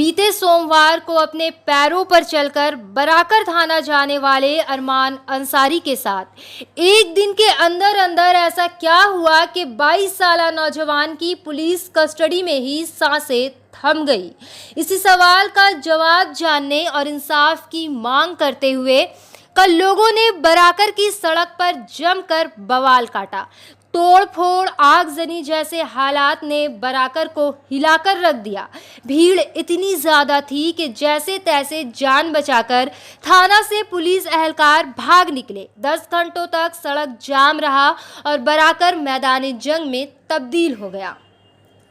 बीते सोमवार को अपने पैरों पर चलकर बराकर थाना जाने वाले अरमान अंसारी के साथ एक दिन के अंदर अंदर ऐसा क्या हुआ कि 22 साला नौजवान की पुलिस कस्टडी में ही सांसें थम गई। इसी सवाल का जवाब जानने और इंसाफ की मांग करते हुए कल लोगों ने बराकर की सड़क पर जमकर बवाल काटा। तोड़ फोड़ आगजनी जैसे हालात ने बराकर को हिलाकर रख दिया। भीड़ इतनी ज़्यादा थी कि जैसे तैसे जान बचाकर थाना से पुलिस एहलकार भाग निकले। 10 घंटों तक सड़क जाम रहा और बराकर मैदान जंग में तब्दील हो गया।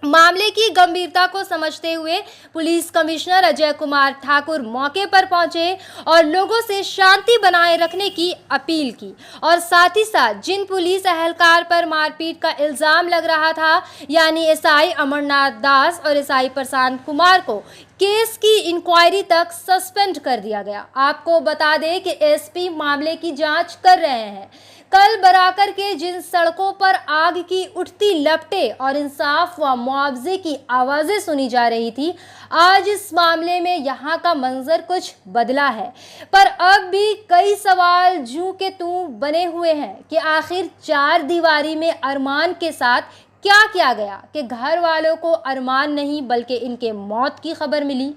मामले की गंभीरता को समझते हुए पुलिस कमिश्नर अजय कुमार ठाकुर मौके पर पहुंचे और लोगों से शांति बनाए रखने की अपील की और साथ ही साथ जिन पुलिस एहलकार पर मारपीट का इल्ज़ाम लग रहा था यानी एसआई अमरनाथ दास और एसआई प्रशांत कुमार को केस की इंक्वायरी तक सस्पेंड कर दिया गया। आपको बता दें कि एसपी मामले की जांच कर रहे हैं। कल बराकर के जिन सड़कों पर आग की उठती लपटें और इंसाफ व मुआवजे की आवाज़ें सुनी जा रही थी, आज इस मामले में यहाँ का मंजर कुछ बदला है। पर अब भी कई सवाल जूं के तूं बने हुए हैं कि आखिर चार दीवारी में अरमान के साथ क्या किया गया कि घर वालों को अरमान नहीं बल्कि इनके मौत की खबर मिली।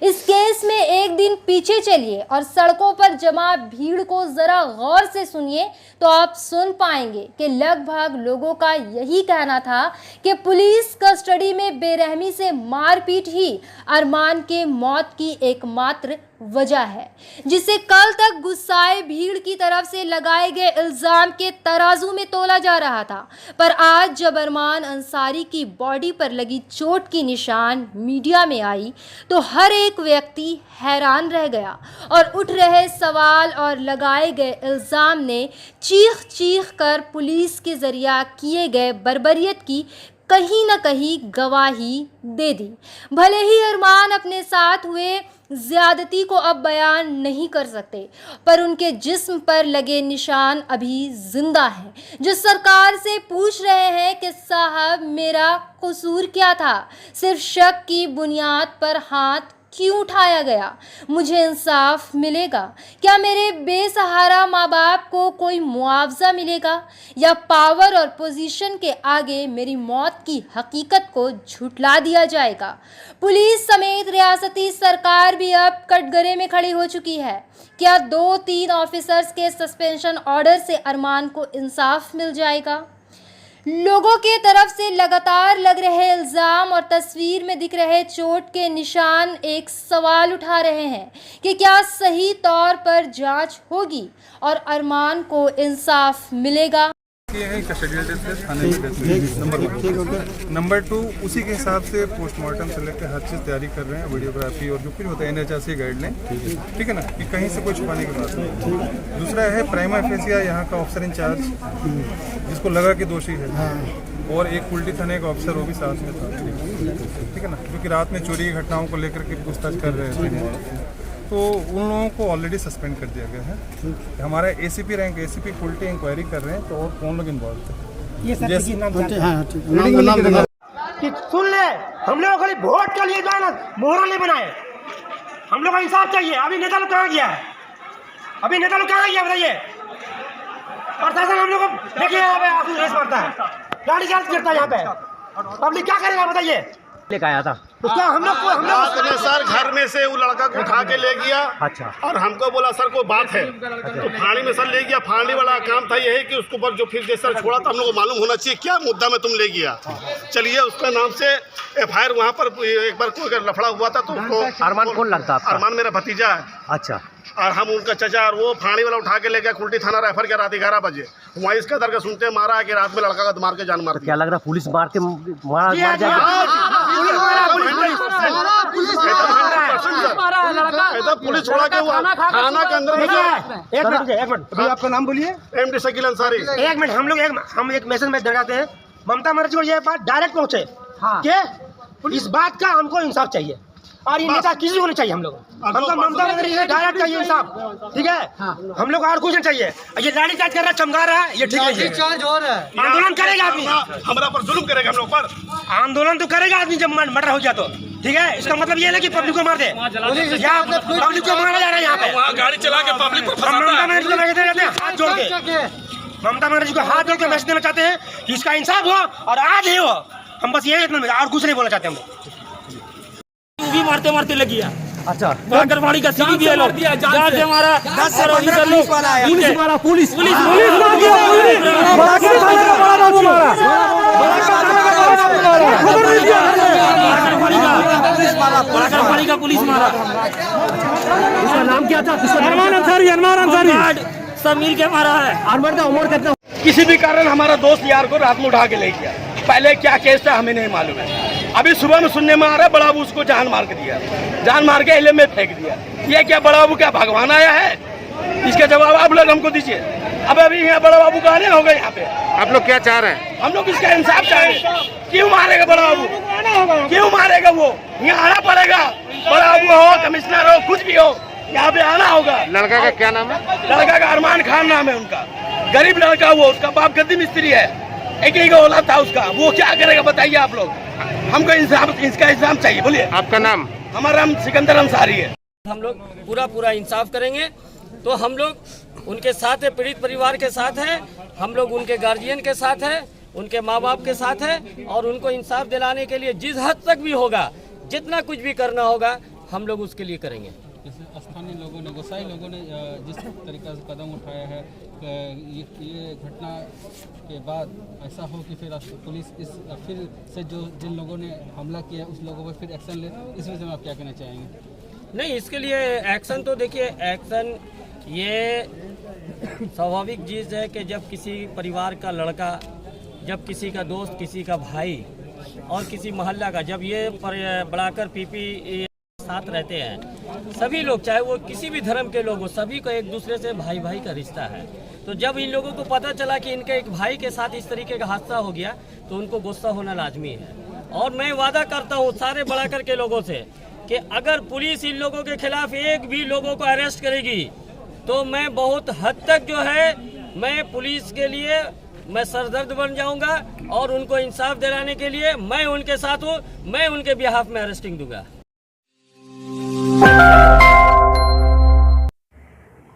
इस केस में एक दिन पीछे चलिए और सड़कों पर जमा भीड़ को जरा गौर से सुनिए तो आप सुन पाएंगे कि लगभग लोगों का यही कहना था कि पुलिस कस्टडी में बेरहमी से मारपीट ही अरमान के मौत की एकमात्र वजह है, जिसे कल तक गुस्साए भीड़ की तरफ से लगाए गए इल्जाम के तराजू में तोला जा रहा था। पर आज जब अरमान अंसारी की बॉडी पर लगी चोट की निशान मीडिया में आई तो हर एक व्यक्ति हैरान रह गया और उठ रहे सवाल और लगाए गए इल्जाम ने चीख चीख कर पुलिस के जरिया किए गए बर्बरियत की कहीं न कहीं गवाही दे दी। भले ही अरमान अपने साथ हुए ज्यादती को अब बयान नहीं कर सकते, पर उनके जिस्म पर लगे निशान अभी जिंदा हैं, जो सरकार से पूछ रहे हैं कि साहब मेरा कसूर क्या था, सिर्फ शक की बुनियाद पर हाथ क्यों उठाया गया, मुझे इंसाफ मिलेगा, क्या मेरे बेसहारा माँ बाप को कोई मुआवजा मिलेगा या पावर और पोजीशन के आगे मेरी मौत की हकीकत को झुठला दिया जाएगा। पुलिस समेत रियासती सरकार भी अब कटघरे में खड़ी हो चुकी है। क्या 2-3 ऑफिसर्स के सस्पेंशन ऑर्डर से अरमान को इंसाफ मिल जाएगा? लोगों के तरफ से लगातार लग रहे इल्ज़ाम और तस्वीर में दिख रहे चोट के निशान एक सवाल उठा रहे हैं कि क्या सही तौर पर जांच होगी और अरमान को इंसाफ मिलेगा। नंबर 2 उसी के हिसाब से पोस्टमार्टम से लेकर हर चीज़ तैयारी कर रहे हैं, वीडियोग्राफी और जो कुछ होता है NHRC गाइडलाइन, ठीक है ना, कि कहीं से कोई छुपाने की बात नहीं। दूसरा है प्राइमा फेसिया यहाँ का ऑफिसर इंचार्ज जिसको लगा कि दोषी है, और एक कुल्टी थाने का ऑफिसर वो भी साथ में था, ठीक है ना, क्योंकि रात में चोरी की घटनाओं को लेकर के पूछताछ कर रहे थे, तो उन लोगों को ऑलरेडी सस्पेंड कर दिया गया है। हमारा ACP rank ACP Kulti inquiry कर रहे हैं, तो और कौन लोग इन्वॉल्व थे ये सब कि सुन ले, हम लोग खाली वोट के लिए जो है ना मोहरा नहीं बनाए, हम लोग का इंसाफ चाहिए। अभी नेता लोग कहाँ गया है, अभी नेता लोग कहाँ गया बताइए। प्रशासन हम लोग को देखिए यहाँ पे आंसू रेस मारता है, गाड़ी चार्ज करता है यहाँ पे, पब्लिक क्या करेगा बताइए। लेकर आया था तो क्या हम लोग ने सर घर में से वो लड़का को उठा के ले गया। अच्छा। और हमको बोला सर कोई बात है, तो फाड़ी में सर ले गया। फाड़ी वाला काम था यही कि उसके ऊपर जो फिर जैसे छोड़ा था हम लोग को मालूम होना चाहिए क्या मुद्दा में तुम ले गया। चलिए उसका नाम से FIR वहाँ पर एक बार कोई लफड़ा हुआ था, तो उसको अरमान कौन लगता है? अरमान मेरा भतीजा है। अच्छा। और हम उनका चचा, और वो फाड़ी वाला उठा के ले गया, कुल्टी थाना रेफर किया रात 11 बजे। वहाँ इसका दर का सुनते मारा कि रात में लड़का का मार के जान मार। क्या लग रहा पुलिस मार के मार जाएगी? पुलिस छोड़ा के थाना के अंदर में। एक मिनट अभी आपका नाम बोलिए। MD शकील अंसारी। एक मिनट, हम एक मैसेज में लगाते हैं, ममता बनर्जी को ये बात डायरेक्ट पहुँचे कि इस बात का हमको इंसाफ चाहिए और ये नेता किसी को नहीं चाहिए। हम लोग हमको ममता बनर्जी से डायरेक्ट चाहिए इंसाफ, ठीक है। हम लोग और कुछ नहीं चाहिए। ये लाठी चार्ज कर रहा है, चमका रहा है, ये ठीक है। आंदोलन करेगा आदमी, हमारा पर जुल्म करेगा हम लोग पर। आंदोलन तो करेगा आदमी जब मर्डर हो गया तो, ठीक है, इसका मतलब ये है कि पब्लिक को मार दे, या पब्लिक को मारा जा रहा है यहाँ पे। वहाँ गाड़ी चला के पब्लिक को फंसाता ममता है। बनर्जी को मैसेज देना चाहते हैं हाथ जोड़ के, ममता बनर्जी को हाथ जोड़ के मैसेज देना चाहते हैं कि इसका इंसाफ हो और आज ही हो। हम बस ये और कुछ नहीं बोलना चाहते हम। भी मारते मारते लग गया। अच्छा, बागरवाड़ी का सीधी भी है लोग जान से मारा 10 करोड़ इधर लोग पुलिस मारा, पुलिस बागरवाड़ी का पुलिस मारा। इसका नाम क्या था? अरमान अंसारी सब मिल के मारा है। अरमान का उम्र कितना? किसी भी कारण हमारा दोस्त यार को रात में उठा के ले गया। पहले क्या केस था हमें नहीं मालूम है। अभी सुबह में सुनने में आ रहा है बड़ा बाबू उसको जान मार के दिया, जान मार के एले में फेंक दिया। ये क्या बड़ा बाबू क्या भगवान आया है? इसका जवाब आप लोग हमको दीजिए। अब अभी यहाँ बड़ा बाबू का आने होगा यहाँ पे। आप लोग क्या चाह रहे हैं? हम लोग इसका इंसाफ चाहेंगे। क्यों मारेगा बड़ा बाबू? क्यों मारेगा वो? यहाँ आना पड़ेगा। बड़ा बाबू हो, कमिश्नर हो, कुछ भी हो, यहाँ पे आना होगा। लड़का का क्या नाम है? लड़का का अरमान खान नाम है उनका। गरीब लड़का वो, उसका बाप गद्दी मिस्त्री है, एक ही औलाद था उसका। वो क्या करेगा बताइए आप लोग। हमको इंसाफ, इसका इंसाफ चाहिए। बोलिए आपका नाम? हमारा नाम सिकंदर अंसारी है। हम लोग पूरा इंसाफ करेंगे। तो हम लोग उनके साथ है, पीड़ित परिवार के साथ है, हम लोग उनके गार्जियन के साथ है, उनके माँ बाप के साथ है, और उनको इंसाफ दिलाने के लिए जिस हद तक भी होगा, जितना कुछ भी करना होगा, हम लोग उसके लिए करेंगे। स्थानीय लोगों ने, गोसाई लोगों ने जिस तरीके से कदम उठाया है, ये घटना के बाद ऐसा हो कि फिर पुलिस फिर से जो जिन लोगों ने हमला किया उस लोगों पर फिर एक्शन ले, इस विषय में आप क्या कहना चाहेंगे? नहीं, इसके लिए एक्शन तो देखिए, एक्शन ये स्वाभाविक चीज़ है कि जब किसी परिवार का लड़का, जब किसी का दोस्त, किसी का भाई और किसी मोहल्ला का, जब ये बढ़ाकर पीपी साथ रहते हैं, सभी लोग, चाहे वो किसी भी धर्म के लोग हो, सभी को एक दूसरे से भाई भाई का रिश्ता है। तो जब इन लोगों को पता चला कि इनके एक भाई के साथ इस तरीके का हादसा हो गया, तो उनको गुस्सा होना लाजमी है। और मैं वादा करता हूँ सारे बढ़ाकर के लोगों से कि अगर पुलिस इन लोगों के खिलाफ एक भी लोगों को अरेस्ट करेगी, तो मैं बहुत हद तक जो है, मैं पुलिस के लिए मैं सरदर्द बन जाऊंगा, और उनको इंसाफ दिलाने के लिए मैं उनके साथ हूँ। मैं उनके बिहाफ में अरेस्टिंग दूंगा।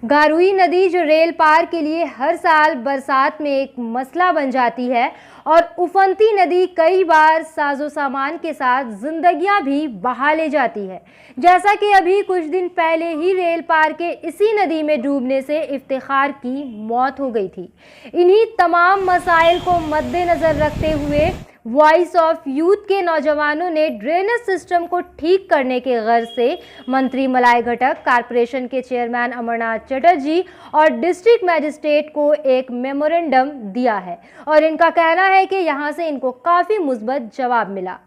गारुई नदी जो रेल पार के लिए हर साल बरसात में एक मसला बन जाती है, और उफनती नदी कई बार साजो सामान के साथ जिंदगियां भी बहा ले जाती है। जैसा कि अभी कुछ दिन पहले ही रेल पार के इसी नदी में डूबने से इफ्तिखार की मौत हो गई थी। इन्हीं तमाम मसाइल को मद्देनज़र रखते हुए वॉइस ऑफ यूथ के नौजवानों ने ड्रेनेज सिस्टम को ठीक करने के गर्ज से मंत्री मलाई घटक, कारपोरेशन के चेयरमैन अमरनाथ चटर्जी और डिस्ट्रिक्ट मजिस्ट्रेट को एक मेमोरेंडम दिया है, और इनका कहना है कि यहां से इनको काफ़ी मुस्बत जवाब मिला।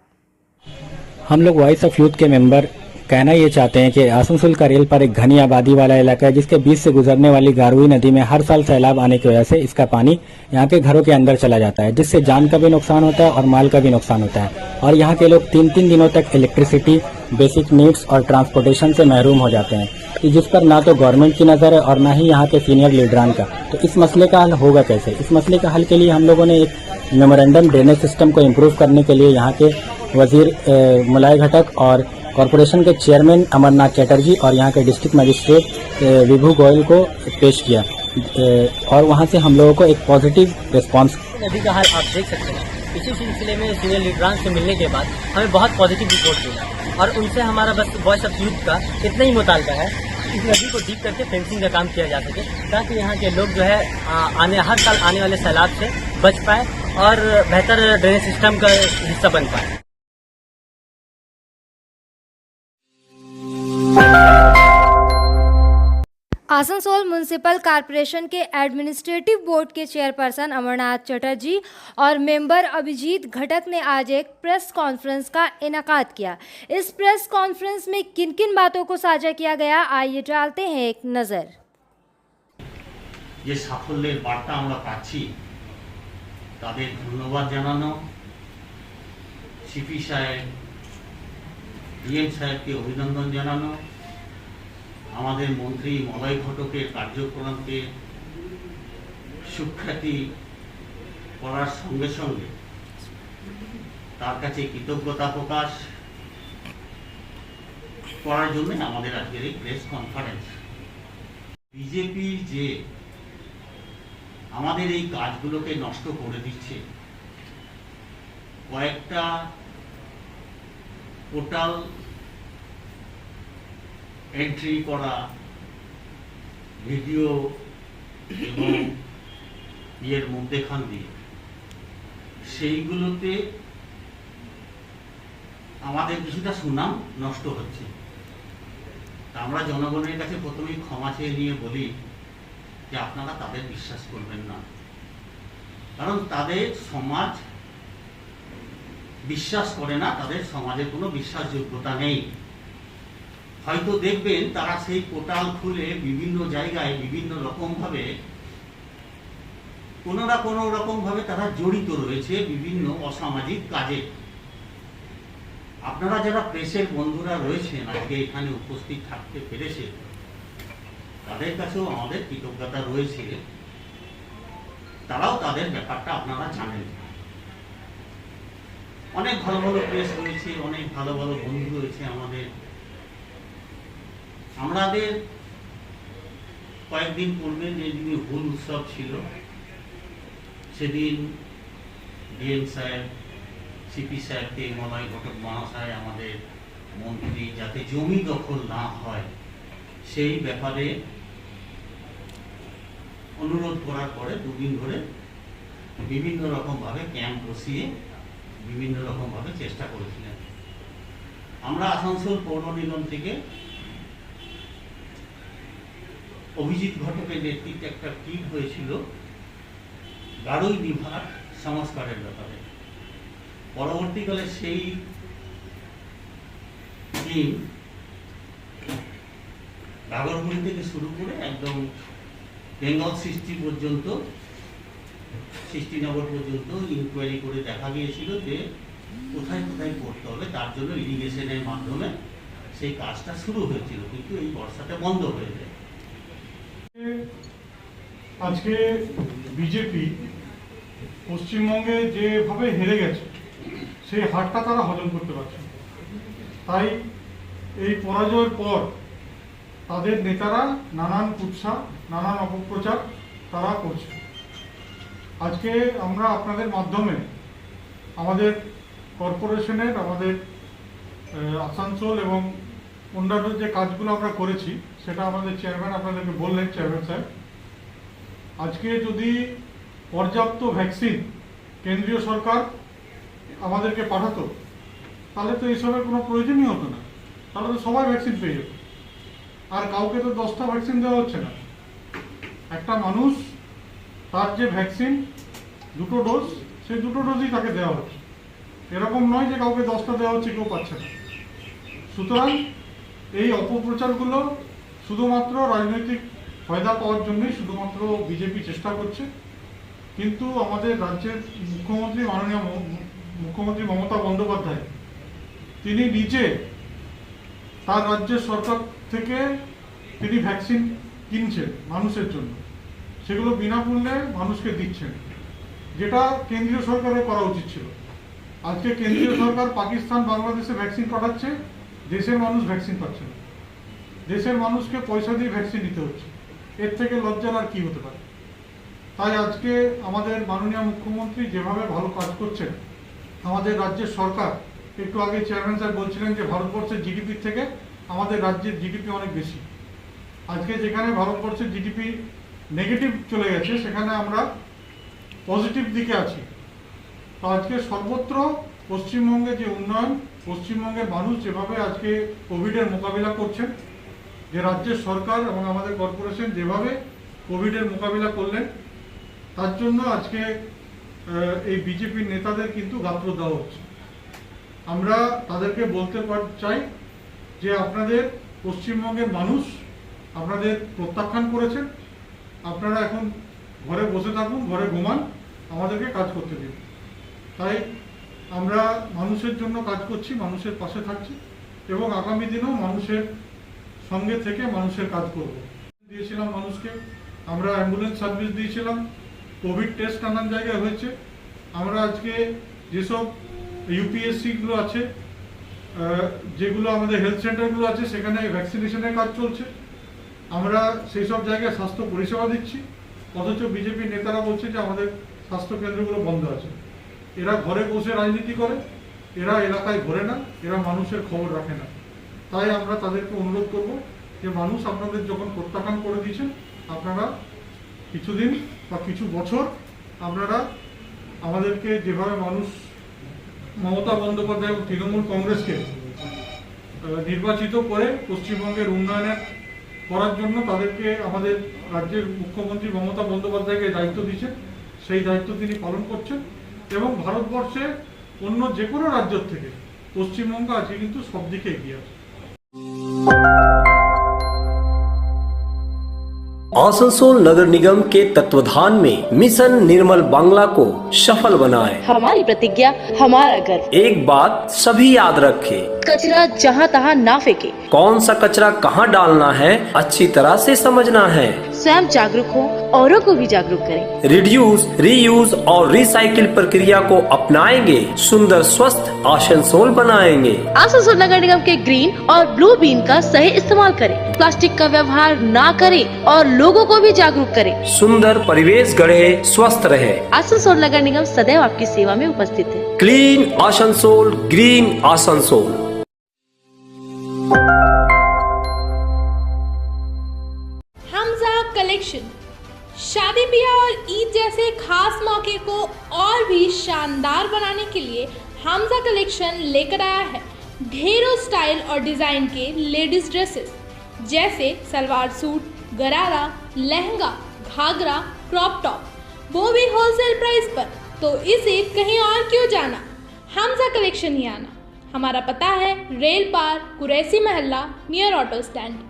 हम लोग वॉइस ऑफ यूथ के मेंबर कहना ये चाहते हैं कि आसनसोल का रेल पर एक घनी आबादी वाला इलाका है, जिसके बीच से गुजरने वाली गारुई नदी में हर साल सैलाब आने की वजह से इसका पानी यहाँ के घरों के अंदर चला जाता है, जिससे जान का भी नुकसान होता है और माल का भी नुकसान होता है। और यहाँ के लोग 3-3 दिनों तक इलेक्ट्रिसिटी, बेसिक नीड्स और ट्रांसपोर्टेशन से महरूम हो जाते हैं, जिस पर ना तो गवर्नमेंट की नज़र है और ना ही यहाँ के सीनियर लीडरान का। तो इस मसले का हल होगा कैसे? इस मसले का हल के लिए हम लोगों ने एक मेमोरेंडम ड्रेनेज सिस्टम को इम्प्रूव करने के लिए यहाँ के वजीर मलाई घटक और कॉरपोरेशन के चेयरमैन अमरनाथ चटर्जी और यहाँ के डिस्ट्रिक्ट मजिस्ट्रेट विभू गोयल को पेश किया, और वहाँ से हम लोगों को एक पॉजिटिव रिस्पांस। नदी का हाल आप देख सकते हैं। इसी सिलसिले में सीनियर लीडरान से मिलने के बाद हमें बहुत पॉजिटिव रिपोर्ट मिला, और उनसे हमारा बस वॉइस ऑफ यूथ का इतना ही मुतालबा है, इस नदी को डीप करके फेंसिंग का काम किया जा सके, ताकि यहाँ के लोग जो है हर साल आने वाले सैलाब से बच पाए और बेहतर ड्रेनेज सिस्टम का हिस्सा बन पाए। आसनसोल म्युनिसिपल कॉरपोरेशन के एडमिनिस्ट्रेटिव बोर्ड के चेयरपर्सन अमरनाथ चटर्जी और मेंबर अभिजीत घटक ने आज एक प्रेस कॉन्फ्रेंस का इनेकाद किया। इस प्रेस कॉन्फ्रेंस में किन किन बातों को साझा किया गया, आइए डालते हैं एक नज़र। যে সাফল্যের বার্তা আমরা পাচ্ছি তাদের ধন্যবাদ জানানো, সিপি সাহেব, ডিএম সাহেবকে অভিনন্দন জানানো, আমাদের মন্ত্রী মলয় ঘটকের কার্যক্রমকে সুখ্যাতি করার সঙ্গে সঙ্গে তার কাছে কৃতজ্ঞতা প্রকাশ করার জন্য আমাদের আজকের এই প্রেস কনফারেন্স। বিজেপির যে আমাদের এই কাজগুলোকে নষ্ট করে দিচ্ছে, কয়েকটা পোর্টাল এন্ট্রি করা, ভিডিও এবং ইয়ের মধ্যেখান দিয়ে সেইগুলোতে আমাদের কিছুটা সুনাম নষ্ট হচ্ছে। তা আমরা জনগণের কাছে প্রথমেই ক্ষমা চেয়ে নিয়ে বলি যে আপনারা তাদের বিশ্বাস করবেন না, কারণ তাদের সমাজ বিশ্বাস করে না, তাদের সমাজের কোনো বিশ্বাসযোগ্যতা নেই। হয়তো দেখবেন তারা সেই পোর্টাল খুলে বিভিন্ন জায়গায় বিভিন্ন রকমভাবে কোনো না কোনো রকমভাবে তারা জড়িত রয়েছে বিভিন্ন অসামাজিক কাজে। আপনারা যারা প্রেসের বন্ধুরা রয়েছেন আজকে এখানে উপস্থিত থাকতে পেরেছে, তাদের কাছেও আমাদের কৃতজ্ঞতা রয়েছে। তারাও তাদের ব্যাপারটা আপনারা জানেন। অনেক ভালো ভালো প্রেস রয়েছে, অনেক ভালো ভালো বন্ধু রয়েছে আমাদের। আমাদের কয়েকদিন পূর্বে যেদিন হুল উৎসব ছিল, সেদিন ডিএম সাহেব, সিপি সাহেবকে মলয় ঘটক মহাশয়, আমাদের মন্ত্রী, যাতে জমি দখল না হয় সেই ব্যাপারে অনুরোধ করার পরে দুদিন ধরে বিভিন্ন রকমভাবে ক্যাম্প বসিয়ে বিভিন্ন রকমভাবে চেষ্টা করেছিলেন। আমরা আসানসোল পৌর নিগম থেকে অভিজিৎ ঘটকের নেতৃত্বে একটা টিম হয়েছিল গাড়ুই বিভাগ সংস্কারের ব্যাপারে। পরবর্তীকালে সেই টিম ঘাগরগুড়ি থেকে শুরু করে একদম বেঙ্গল সৃষ্টিনগর পর্যন্ত ইনকোয়ারি করে দেখা গিয়েছিল যে কোথায় কোথায় করতে হবে। তার জন্য ইরিগেশনের মাধ্যমে সেই কাজটা শুরু হয়েছিল, কিন্তু এই বর্ষাতে বন্ধ হয়ে যায়। আজকে বিজেপি পশ্চিমবঙ্গে যেভাবে হেরে গেছে, সেই হারটা তারা হজম করতে পারছে না। তাই এই পরাজয়ের পর তাদের নেতারা নানান কুৎসা, নানান অপপ্রচার তারা করছে। আজকে আমরা আপনাদের মাধ্যমে আমাদের কর্পোরেশনের, আমাদের আসানসোল এবং অন্যান্য যে কাজগুলো আমরা করেছি সেটা আমাদের চেয়ারম্যান আপনাদেরকে বললেন, চেয়ারম্যান সাহেব। আজকে যদি পর্যাপ্ত ভ্যাকসিন কেন্দ্রীয় সরকার আমাদেরকে পাঠাতো, তাহলে তো এইসবের কোনো প্রয়োজনই হতো না, তাহলে তো সবাই ভ্যাকসিন পেয়ে যেত। আর কাউকে তো 10টা ভ্যাকসিন দেওয়া হচ্ছে না। একটা মানুষ তার যে ভ্যাকসিন 2টো ডোজ, সেই 2টো ডোজই তাকে দেওয়া হচ্ছে। এরকম নয় যে কাউকে 10টা দেওয়া হচ্ছে, কেউ পাচ্ছে না। সুতরাং এই অপপ্রচারগুলো শুধুমাত্র রাজনৈতিক ফায়দা পাওয়ার জন্যই শুধুমাত্র বিজেপি চেষ্টা করছে। কিন্তু আমাদের রাজ্যের মুখ্যমন্ত্রী, মাননীয় মুখ্যমন্ত্রী মমতা বন্দ্যোপাধ্যায়, তিনি নিজে তার রাজ্যের সরকার থেকে তিনি ভ্যাকসিন কিনছেন মানুষের জন্য, সেগুলো বিনামূল্যে মানুষকে দিচ্ছেন, যেটা কেন্দ্রীয় সরকারের করা উচিত ছিল। আজকে কেন্দ্রীয় সরকার পাকিস্তান, বাংলাদেশে ভ্যাকসিন পাঠাচ্ছে, দেশের মানুষ ভ্যাকসিন পাচ্ছে না। দেশের মানুষকে পয়সা দিয়ে ভ্যাকসিন নিতে হচ্ছে। এর থেকে লজ্জার আর কি হতে পারে? তাই আজকে আমাদের মাননীয় মুখ্যমন্ত্রী যেভাবে ভালো কাজ করছেন, আমাদের রাজ্যের সরকার, একটু আগে চেয়ারম্যান সাহেব বলছিলেন যে ভারতবর্ষের জিডিপি থেকে আমাদের রাজ্যের জিডিপি অনেক বেশি। আজকে যেখানে ভারতবর্ষের জিডিপি নেগেটিভ চলে গেছে, সেখানে আমরা পজিটিভ দিকে আছি। তো আজকে সর্বত্র পশ্চিমবঙ্গে যে উন্নয়ন, পশ্চিমবঙ্গের মানুষ যেভাবে আজকে কোভিডের মোকাবিলা করছেন, যে রাজ্যের সরকার এবং আমাদের কর্পোরেশন যেভাবে কোভিডের মোকাবিলা করলেন, তার জন্য আজকে এই বিজেপির নেতাদের কিন্তু গাত্র দেওয়া হচ্ছে। আমরা তাদেরকে বলতে চাই যে আপনাদের পশ্চিমবঙ্গের মানুষ আপনাদের প্রত্যাখ্যান করেছেন, আপনারা এখন ঘরে বসে থাকুন, ঘরে ঘুমান, আমাদেরকে কাজ করতে দিন। তাই আমরা মানুষের জন্য কাজ করছি, মানুষের পাশে থাকছি এবং আগামী দিনেও মানুষের সঙ্গে থেকে মানুষের কাজ করব। দিয়েছিলাম মানুষকে, আমরা অ্যাম্বুলেন্স সার্ভিস দিয়েছিলাম, কোভিড টেস্ট নানান জায়গায় হয়েছে। আমরা আজকে যেসব ইউপিএসসিগুলো আছে যেগুলো আমাদের হেলথ সেন্টারগুলো আছে সেখানে ভ্যাকসিনেশনের কাজ চলছে, আমরা সেই সব জায়গায় স্বাস্থ্য পরিষেবা দিচ্ছি, অথচ বিজেপি নেতারা বলছে যে আমাদের স্বাস্থ্য কেন্দ্রগুলো বন্ধ আছে। এরা ঘরে বসে রাজনীতি করে, এরা এলাকায় ঘোরে না, এরা মানুষের খবর রাখে না। তাই আমরা তাদেরকে অনুরোধ করব যে মানুষ আপনাদের যখন প্রত্যাখ্যান করে দিয়েছেন, আপনারা কিছুদিন বা কিছু বছর আপনারা আমাদেরকে যেভাবে মানুষ মমতা বন্দ্যোপাধ্যায় এবং তৃণমূল কংগ্রেসকে নির্বাচিত করে পশ্চিমবঙ্গের উন্নয়নের করার জন্য তাদেরকে আমাদের রাজ্যের মুখ্যমন্ত্রী মমতা বন্দ্যোপাধ্যায়কে দায়িত্ব দিয়েছেন, সেই দায়িত্ব তিনি পালন করছেন এবং ভারতবর্ষে অন্য যে কোনো রাজ্য থেকে পশ্চিমবঙ্গ আজকে কিন্তু সব দিকে এগিয়ে আছে। आसनसोल नगर निगम के तत्वाधान में मिशन निर्मल बांग्ला को सफल बनाएं। हमारी प्रतिज्ञा हमारा गर्व। एक बात सभी याद रखें, कचरा जहाँ तहाँ ना फेंके। कौन सा कचरा कहाँ डालना है अच्छी तरह से समझना है। स्वयं जागरूक हो, औरों को भी जागरूक करें। रिड्यूस, रीयूज और रिसाइकिल प्रक्रिया को अपनाएंगे, सुंदर स्वस्थ आसनसोल बनाएंगे। आसनसोल नगर निगम के ग्रीन और ब्लू बीन का सही इस्तेमाल करें, प्लास्टिक का व्यवहार ना करें और लोगों को भी जागरूक करें। सुंदर परिवेश गढ़े, स्वस्थ रहे। आसनसोल नगर निगम सदैव आपकी सेवा में उपस्थित है। Clean Asansol, green Asansol. Hamza collection शादी ब्याह और ईद जैसे खास मौके को और भी शानदार बनाने के लिए हमजा कलेक्शन लेकर आया है ढेरों स्टाइल और डिज़ाइन के लेडीज ड्रेसेस जैसे सलवार सूट, गरारा, लहंगा, घाघरा, क्रॉप टॉप, वो भी होलसेल प्राइस पर। तो इसे कहीं और क्यों जाना, हमजा कलेक्शन ही आना। हमारा पता है रेल पार, कुरैसी महल्ला, नियर ऑटो स्टैंड।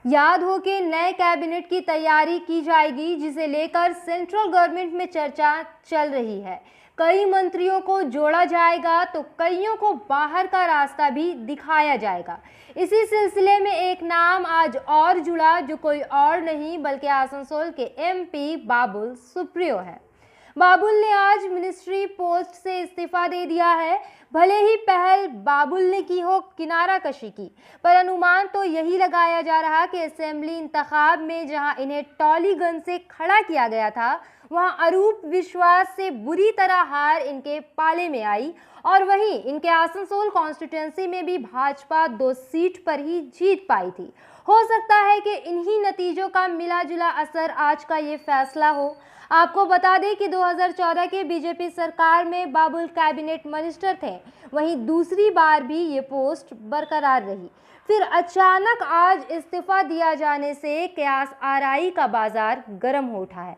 याद हो कि नए कैबिनेट की तैयारी की जाएगी जिसे लेकर सेंट्रल गवर्नमेंट में चर्चा चल रही है। कई मंत्रियों को जोड़ा जाएगा तो कईयों को बाहर का रास्ता भी दिखाया जाएगा। इसी सिलसिले में एक नाम आज और जुड़ा जो कोई और नहीं बल्कि आसनसोल के एमपी बाबुल सुप्रियो है। बाबुल ने आज मिनिस्ट्री पोस्ट से इस्तीफा दे दिया है। भले ही पहल बाबुल ने की हो किनारा कशी की, पर अनुमान तो यही लगाया जा रहा कि असेंबली इंतखाब में जहां इन्हें टॉलीगंज से खड़ा किया गया था वहां अरूप विश्वास से बुरी तरह हार इनके पाले में आई और वहीं इनके आसनसोल कॉन्स्टिट्यूंसी में भी भाजपा 2 सीट पर ही जीत पाई थी। हो सकता है कि इन्हीं नतीजों का मिला जुला असर आज का ये फैसला हो। आपको बता दें कि 2014 के बीजेपी सरकार में बाबुल कैबिनेट मिनिस्टर थे, वहीं दूसरी बार भी ये पोस्ट बरकरार रही। फिर अचानक आज इस्तीफा दिया जाने से कयास आराई का बाजार गर्म हो उठा है।